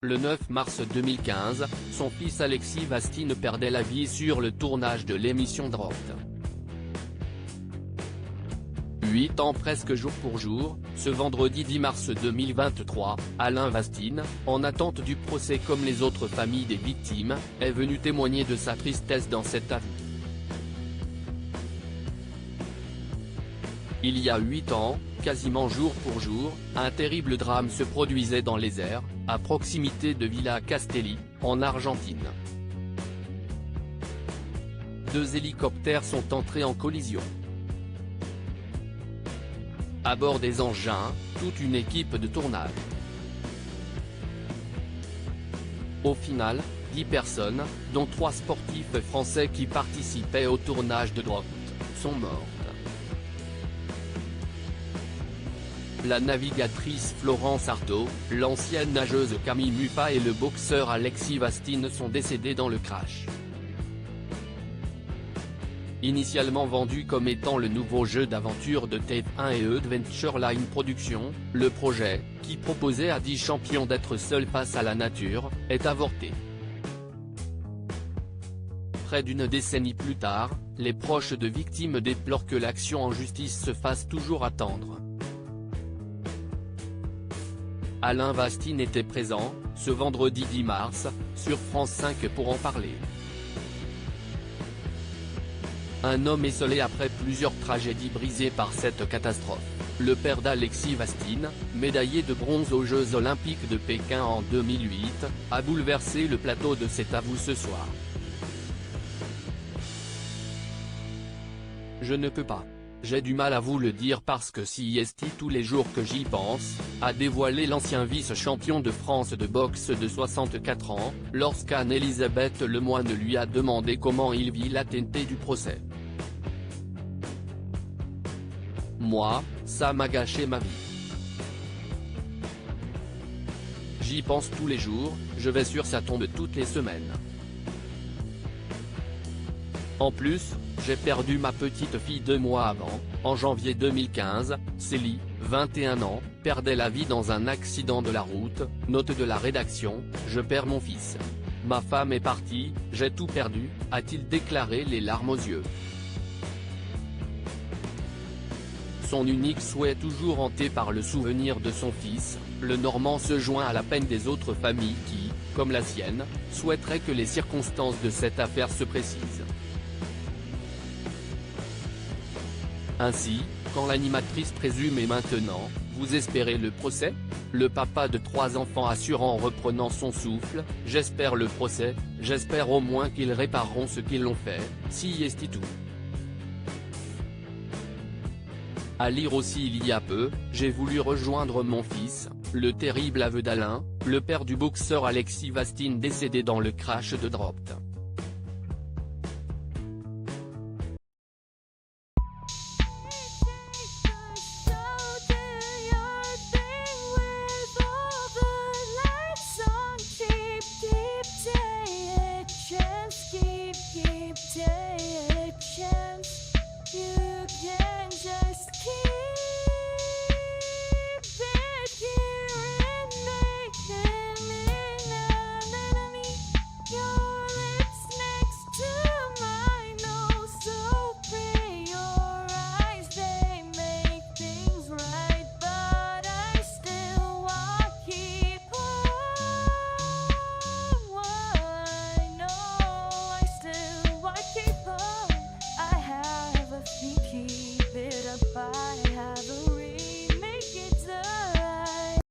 Le 9 mars 2015, son fils Alexis Vastine perdait la vie sur le tournage de l'émission Dropt. 8 ans presque jour pour jour, ce vendredi 10 mars 2023, Alain Vastine, en attente du procès comme les autres familles des victimes, est venu témoigner de sa tristesse dans cet aveu. Il y a 8 ans, quasiment jour pour jour, un terrible drame se produisait dans les airs, à proximité de Villa Castelli, en Argentine. 2 hélicoptères sont entrés en collision. À bord des engins, toute une équipe de tournage. Au final, 10 personnes, dont 3 sportifs français qui participaient au tournage de Dropt, sont mortes. La navigatrice Florence Artaud, l'ancienne nageuse Camille Muffat et le boxeur Alexis Vastine sont décédés dans le crash. Initialement vendu comme étant le nouveau jeu d'aventure de TF1 et Adventure Line Productions, le projet, qui proposait à 10 champions d'être seuls face à la nature, est avorté. Près d'une décennie plus tard, les proches de victimes déplorent que l'action en justice se fasse toujours attendre. Alain Vastine était présent, ce vendredi 10 mars, sur France 5 pour en parler. Un homme esseulé après plusieurs tragédies brisées par cette catastrophe. Le père d'Alexis Vastine, médaillé de bronze aux Jeux Olympiques de Pékin en 2008, a bouleversé le plateau de cet avou ce soir. Je ne peux pas. J'ai du mal à vous le dire parce que si est tous les jours que j'y pense, a dévoilé l'ancien vice-champion de France de boxe de 64 ans, lorsqu'Anne-Elisabeth Lemoine lui a demandé comment il vit l'attenté du procès. Moi, ça m'a gâché ma vie. J'y pense tous les jours, je vais sur sa tombe toutes les semaines. En plus, j'ai perdu ma petite fille 2 mois avant, en janvier 2015, Célie, 21 ans, perdait la vie dans un accident de la route, note de la rédaction, je perds mon fils. Ma femme est partie, j'ai tout perdu, a-t-il déclaré les larmes aux yeux. Son unique souhait toujours hanté par le souvenir de son fils, le Normand se joint à la peine des autres familles qui, comme la sienne, souhaiteraient que les circonstances de cette affaire se précisent. Ainsi, quand l'animatrice présume et maintenant, vous espérez le procès? Le papa de 3 enfants assure en reprenant son souffle, j'espère le procès, j'espère au moins qu'ils répareront ce qu'ils l'ont fait, si est tout. À lire aussi il y a peu, j'ai voulu rejoindre mon fils, le terrible aveu d'Alain, le père du boxeur Alexis Vastine décédé dans le crash de Dropt.